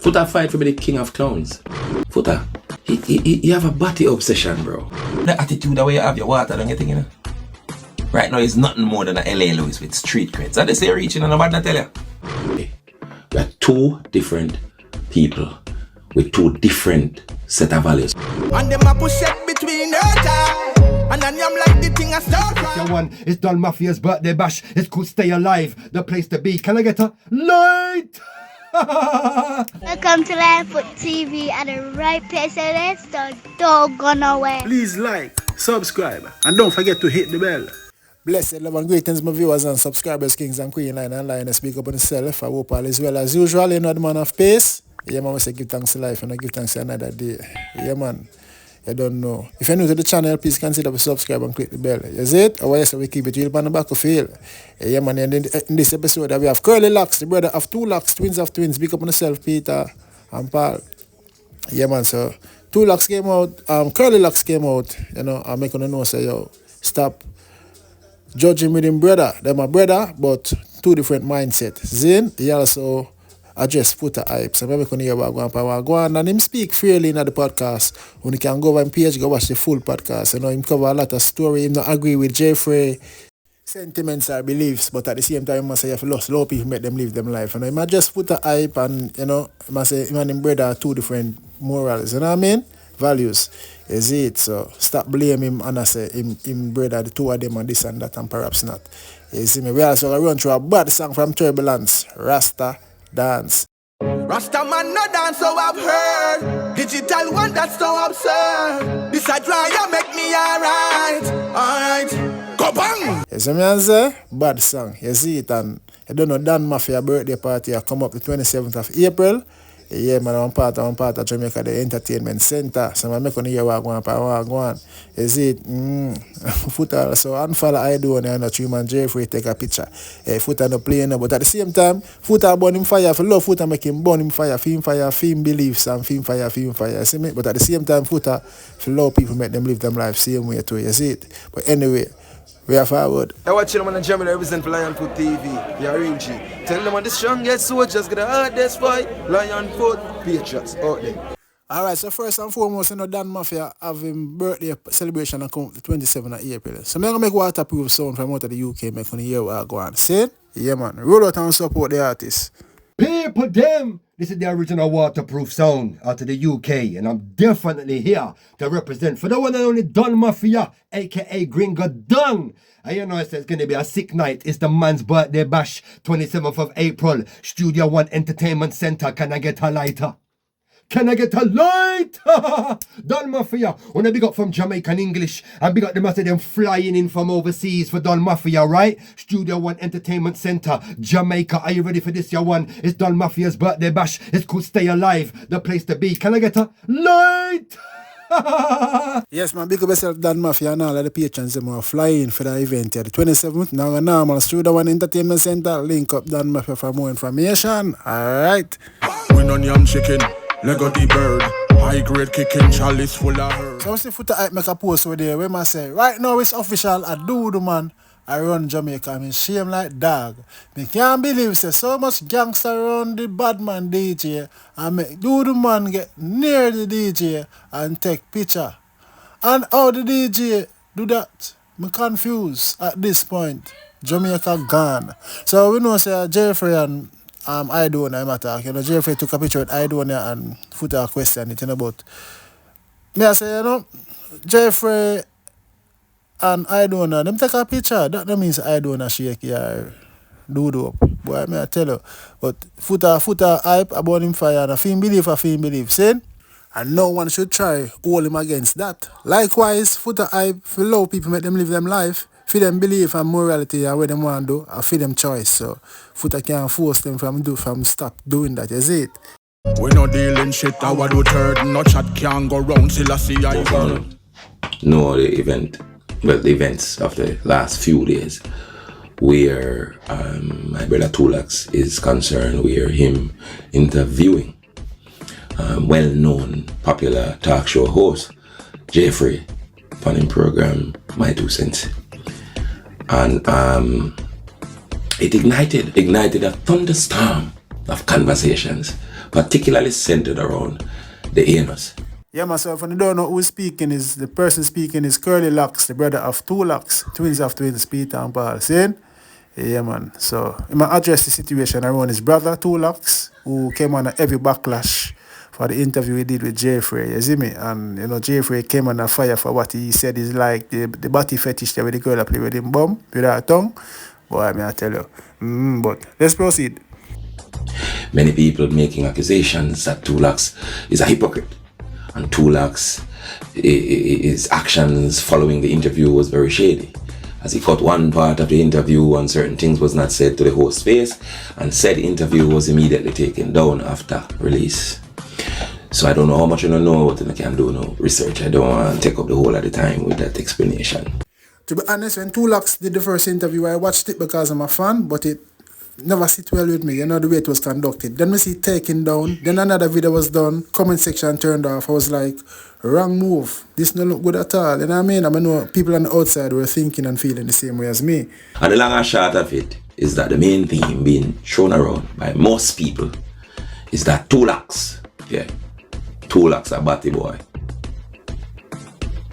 Foota fight for be the king of clowns. Foota, he have a body obsession, bro. The attitude the way you have your water and everything, you know. Right now, it's nothing more than a LA Lewis with street creds. And they say reaching on a bad, I tell you. We are two different people with two different set of values. And them a push it between her time. And then I'm like the thing I start from. One, it's Don Mafia's birthday bash. It's called Stay Alive, the place to be. Can I get a light? Welcome to Foota TV at the right place, so let's don't go nowhere. Please like, subscribe, and don't forget to hit the bell. Blessed love and greetings, my viewers and subscribers, kings and queen, line and line. I speak up on myself. I hope all is well as usual. You know the man of peace. Yeah, man, I say give thanks to life and I give thanks to another day. Yeah, man. You don't know. If you're new to the channel, please consider to subscribe and click the bell. Is it? Or yes, we keep it real on the back of field. Yeah, man. And in this episode, we have CurlyLocks, the brother of Tulocks, twins of twins. Big up on yourself, Peter and Paul. Yeah, man. So Tulocks came out. CurlyLocks came out. You know, I'm making a know say, yo, stop judging with him brother. They're my brother, but two different mindsets. Zin, he also address Foota hype. So maybe can hear what go on and him speak freely in the podcast. When you can go over and page, go watch the full podcast. You know, him cover a lot of story. Him not agree with Jeffrey sentiments or beliefs, but at the same time, he must say you have lost low people, make them live them life. You know, he might just Foota hype and you know, he must say him and him brother are two different morals. You know what I mean? Values. Is it? So stop blaming him and I say him brother, the two of them and this and that and perhaps not. You see me? We also run through a bad song from Turbulance, Rasta Dance. Rasta man no dance, so I've heard. Digital one that's so absurd. This a dry, you make me alright. Go bang! You see me and say? Bad song. You see it and you don't know Don Mafia birthday party I come up the 27th of April. Yeah, man, I'm part of Jamaica, the entertainment center. So I'm making hear what go on. Is it? Foota, so unfollow I do and I know man Jeffrey take a picture. Foota no playing, but at the same time, Foota burn him fire. For love, Foota make him burn him fire, film beliefs and film fire. See me? But at the same time, Foota, for love people make them live them life same way too. You see it? But anyway, we are forward. I watch them on the German represent for Lionfoot TV. You're real G. Tell them on the strongest soldiers got the hardest fight. Lionfoot Patriots out there. Alright, so first and foremost, you know, Don Mafia have him birthday celebration on the 27th of April. So I'm going to make waterproof sound from out of the UK, make on hear what I go on. See? Yeah, man. Roll out and support the artists. People, them! This is the original waterproof sound out of the UK, and I'm definitely here to represent for the one and only Don Mafia, aka Gringo Don. And you know, it's going to be a sick night. It's the man's birthday bash, 27th of April, Studio One Entertainment Center. Can I get a lighter? Can I get a light? Don Mafia, when I big up from Jamaican English, and big up the master them flying in from overseas for Don Mafia, right? Studio One Entertainment Center, Jamaica. Are you ready for this, your one? It's Don Mafia's birthday bash. It's called Stay Alive, the place to be. Can I get a light? Yes, man, big up yourself, Don Mafia, and all of the patrons them are flying for the event here. The 27th, now a normal Studio One Entertainment Center. Link up Don Mafia for more information. Alright. We no yam chicken. Lego the bird, high grade kicking chalice full of her. So I see Foota hype make a post over there where I say, right now it's official, I do the man, I run Jamaica, I mean shame like dog. Me can't believe say so much gangster around the bad man DJ and make do the man get near the DJ and take picture. And how the DJ do that? Me confused at this point. Jamaica gone. So we know say Jeffrey and I don't know matter. You know, Jeffrey took a picture with I don't know and Foota a question it, you know, but me I say, you know, Jeffrey and I don't know, them take a picture. That means I don't know shake your do up. Boy, me I tell you. But Foota hype about him fire and a film believe, see? And no one should try hold him against that. Likewise, Foota hype for low people make them live them life. For them belief and morality and what them want to do, and for them choice. So Foota can't force them from stop doing that, is it? We no dealing shit, our do third, no chat can go round till I see I No, the events of the last few days where my brother Tulocks is concerned, where him interviewing well-known popular talk show host Jeffrey on him program My Two Cents. And it ignited a thunderstorm of conversations particularly centered around the anus. Yeah, myself, and I don't know who's speaking is the person speaking is CurlyLocks, the brother of Tulocks, twins of twins, Peter and Paul. Saying, yeah, man. So, I'm gonna address the situation around his brother Tulocks, who came on a heavy backlash for the interview he did with Jeffrey. You see me? And you know, Jeffrey came on a fire for what he said is like the body fetish there with the girl that play with him bum with her tongue. Boy, I mean, I tell you. But let's proceed. Many people making accusations that Tulocks is a hypocrite. And Tulocks, his actions following the interview was very shady, as he cut one part of the interview and certain things was not said to the host's face, and said interview was immediately taken down after release. So I don't know how much you don't know what I can do no research. I don't want to take up the whole of the time with that explanation. To be honest, when Tulocks did the first interview, I watched it because I'm a fan, but it never sit well with me, you know, the way it was conducted. Then we see it taken down, then another video was done, comment section turned off. I was like, wrong move. This don't look good at all. You know what I mean? I know people on the outside were thinking and feeling the same way as me. And the long and short of it is that the main theme being thrown around by most people is that Tulocks, Tulocks are batty boy.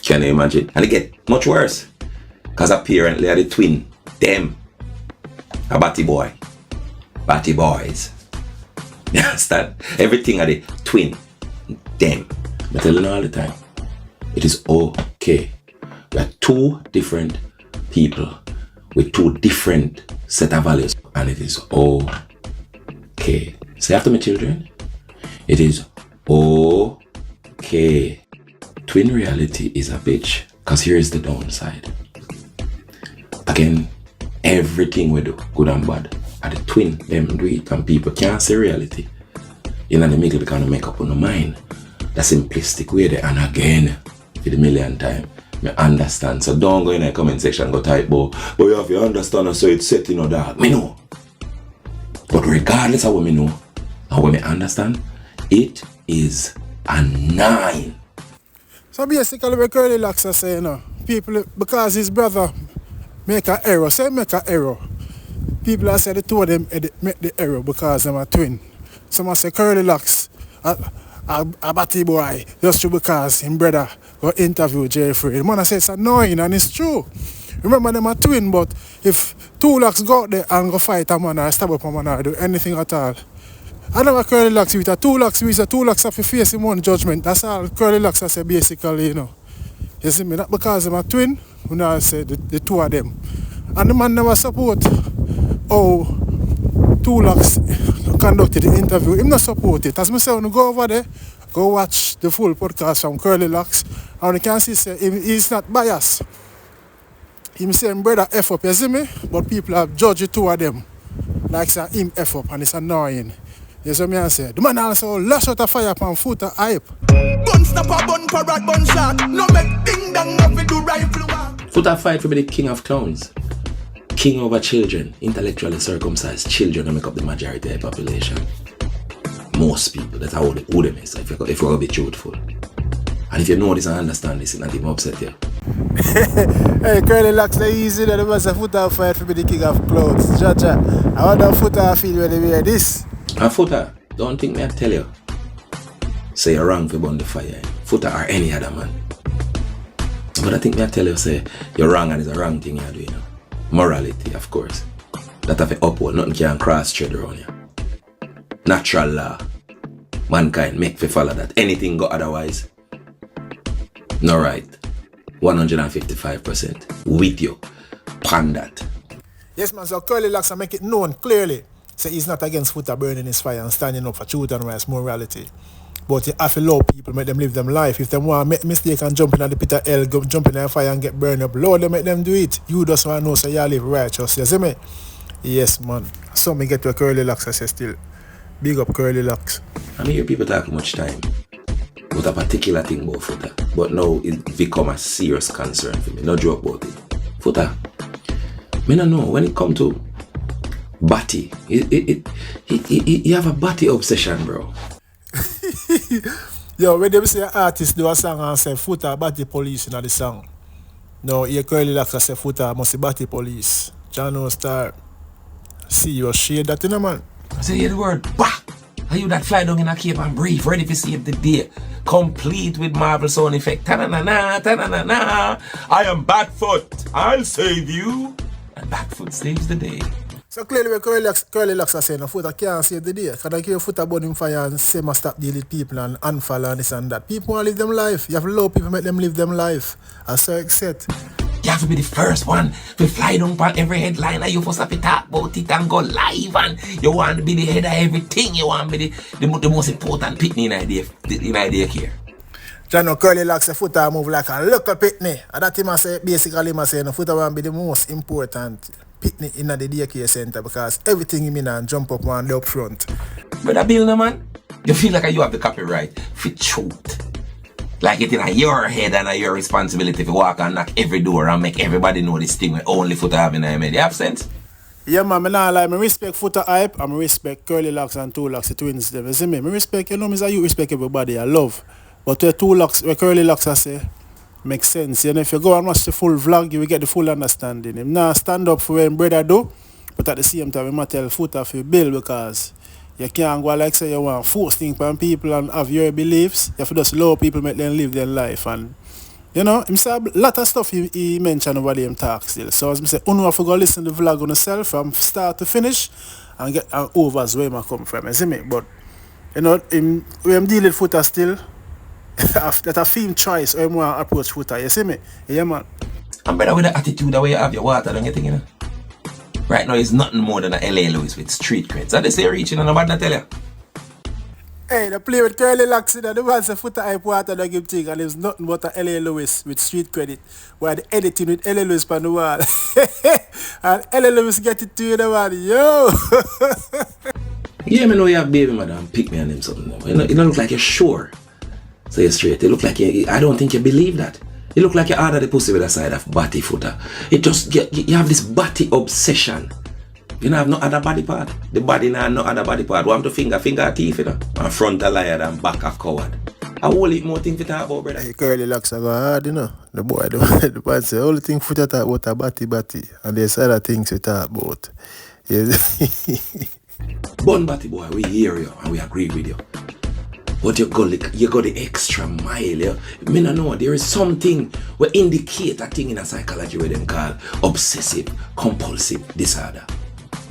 Can you imagine? And it get much worse, because apparently are the twin, them, a batty boy. Batty boys. You understand? Everything are the twin. Them. I'm telling you all the time. It is okay. We are two different people with two different set of values. And it is okay. Say after my children. It is okay. Twin reality is a bitch. Because here is the downside. Again, everything we do, good and bad, are the twin, them do it, and people can't see reality. You know, the middle they can't make up on the mind. The simplistic way there, and again, for the millionth time, I understand. So don't go in the comment section and go type, but you have to understand, and so it's set, you know, that. Me know. But regardless of what me know, and what me understand, it is a 9. So basically, what CurlyLocks are saying, you know, people, because his brother make an error, say make an error. People are saying the two of them make the error because they're a twin. Some say CurlyLocks, a batty boy, just because his brother got interview Jeffrey. The man say it's annoying and it's true. Remember them a twin, but if Tulocks go out there and go fight a man or stab up a man or do anything at all, I never CurlyLocks with a Tulocks have to face him on judgment. That's all CurlyLocks say basically, you know. You see me, not because I'm a twin, we now say the two of them. And the man never support how Tulocks conducted the interview. Him not support it. As I say, when you go over there, go watch the full podcast from CurlyLocks, and you can see say, he's not biased. He say him brother F up, you see me? But people have judged the two of them. Like say him F up, and it's annoying. You see me I say? The man also lash out a fire upon Foota hype. Bun snapper, bun parrot, bun shot. No make ding dong, no fi do rifle walk. Foota fight for be the king of clowns. King over children, intellectually circumcised children that make up the majority of the population. Most people, that's how who them is, if you're going to be truthful. And if you know this and understand this, it not even upset you. Hey, CurlyLocks, the easy that the was a Foota fight for be the king of clowns. Jaja, I wonder how Foota feel when they wear this. And Foota, don't think me I tell you. Say you're wrong for burn the fire. Foota or any other man. But I think me I tell you, say you're wrong and it's a wrong thing you're doing. Morality, of course. That have to uphold, nothing can cross tread around you. Natural law. Mankind make for follow that. Anything go otherwise. No right. 155%. With you. Pan that. Yes, man, so CurlyLocks are make it known clearly. Say he's not against Foota burning his fire and standing up for truth and rights, morality. But you have to allow people, make them live them life. If they want to make mistake and jump in at the pit of hell, jump in the fire and get burned up, Lord, they make them do it. You just want to know so you live righteous. You see me? Yes, man. So me get to a CurlyLocks, I say still. Big up CurlyLocks. I mean, people talk much time about a particular thing about Foota. But now it become a serious concern for me. No joke about it. Foota, me no know, when it come to batty, you have a batty obsession, bro. Yo, when they say an artist do a song and say Foota batty police in the song. No, here CurlyLocks say Foota must be batty police. John no star. See your shade that in a man. I say the word bah. Are you that fly down in a cape and brief, ready to save the day? Complete with Marvel sound effect. Ta-na-na-na, ta-na-na-na. I am Batfoot. I'll save you. And Batfoot saves the day. So clearly what CurlyLocks are saying, the Foota can't save the day. Because I give Foota burn him fire and say must stop dealing with people and unfollow and this and that. People want to live them life. You have to love people, make them live them life. As so except. You have to be the first one to fly down on every headline and you supposed to talk about it and go live, and you want to be the head of everything. You want to be the most important pitney in idea here. Jano CurlyLocks the Foota move like a local pitney. And that him say basically him say the Foota want to be the most important pitney in the daycare center because everything him in and jump up on the up front. Brother Bill, no man, you feel like you have the copyright for truth. Like it in your head and your responsibility to walk and knock every door and make everybody know this thing where only Foota have in their head. You have sense? Yeah, man, I not like, I respect Foota Hype, I respect CurlyLocks and Tulocks, the twins. Them. You see me? I respect, you know, you respect everybody, I love. But where CurlyLocks I say, makes sense. You know, if you go and watch the full vlog, you will get the full understanding. Him now stand up for when brother do, but at the same time, I might tell Foota for build because you can't go like say you want to force things on people and have your beliefs. You have to just allow people make them live their life. And you know, him say a lot of stuff he mentioned over there him talk still. So as I say, you have to go listen to the vlog on yourself from start to finish and get over as where I come from. You see me? But you know, when I'm dealing with Foota still, that a film choice or more approach Foota. You see me? Yeah, man. I'm better with the attitude the way you have your water, don't you think, you know? Right now, it's nothing more than a LA Lewis with street creds. That they say reaching and nobody tell you. Hey, the play with CurlyLocks, the man say Foota Hype water don't give thing, and there's nothing but a LA Lewis with street credit. Where the editing with LA Lewis on the wall. And LA Lewis get it to you, the man. Yo! Yeah, me know you have baby madam pick me on them something. It don't look like you're sure. So you're straight. It look like I don't think you believe that. You look like you order the pussy with a side of body Foota. It just you have this body obsession. You don't have no other body part. The body now no other body part. One to finger teeth, you know. And front a liar and back a coward. I whole heap more thing to talk about, brother. Hey, CurlyLocks are go hard, you know. The boy, the boy say, all the thing Foota talk about a body. And there's other things we talk about. Yes. Bun body boy, we hear you and we agree with you. But you go the extra mile, yeah. Me no know, there is something we indicate a thing in a psychology where them call obsessive compulsive disorder.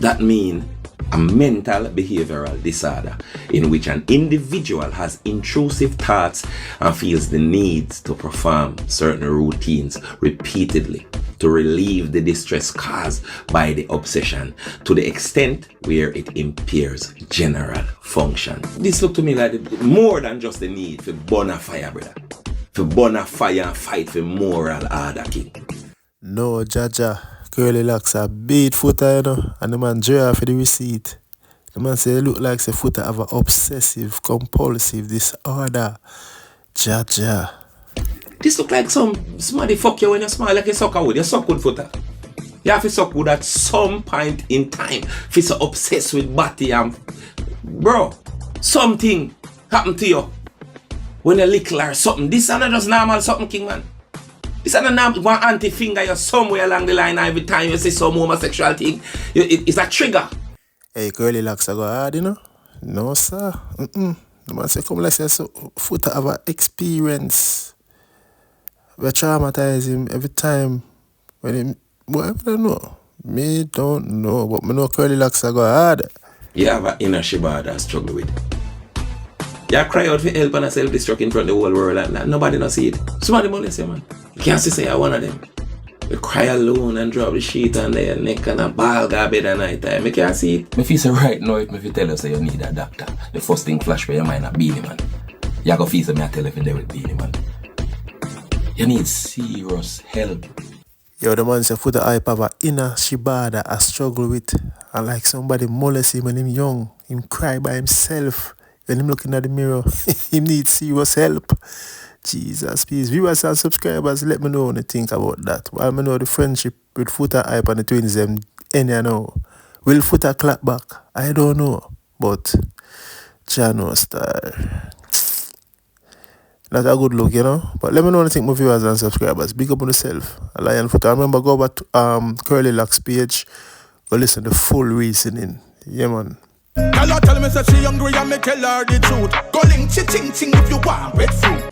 That means a mental behavioral disorder in which an individual has intrusive thoughts and feels the need to perform certain routines repeatedly to relieve the distress caused by the obsession to the extent where it impairs general function. This look to me like more than just the need for burn a fire, brother. For burn a fire and fight for moral order, king. No, Jaja. CurlyLocks are beat Foota, you know, and the man draw for the receipt. The man say it look like the Foota have an obsessive compulsive disorder. Jaja. This look like somebody fuck you when you smile like you suck wood. You suck wood, Foota. You have to suck wood at some point in time. If you're so obsessed with body and bro, something happened to you when you're little or something. This is not just normal something, king man. This is not one anti-finger you somewhere along the line every time you see some homosexual thing. It's a trigger. Hey, CurlyLocks are go hard, you know? No, sir. The man say, come like say, so Foota have an experience. We traumatize him every time when him, well, I don't know. Me don't know, but me know CurlyLocks are go hard. You have an inner shebada struggle with. You cry out for help and self-destruct in front of the whole world and nobody not see it. Somebody molest you, man. You can't say you're one of them. You cry alone and drop the sheet on their neck and a ball go bed at night time. You can't see it. Me feel say right now if me tell you say you need a doctor, the first thing flash for your mind a Beanie Man. You go feel say me I tell you if you there with Beanie Man. You need serious help. Yo, the man say Foota Hype have an inner shebada I struggle with. And like somebody molest him when him young. Him cry by himself. When him looking at the mirror, he needs serious help. Jesus, please, viewers and subscribers, let me know what you think about that. While I know the friendship with Foota Hype and the twins, them, any know. Will Foota clap back? I don't know. But, Jano style. Not a good look, you know. But let me know what you think, my viewers and subscribers. Big up on yourself. Lion Foota. Remember, go over to CurlyLocks page. Go listen to the full reasoning. Yeah, man. Girl, tell me say she hungry and me tell her the truth. Go link chi ching ching if you want breadfruit.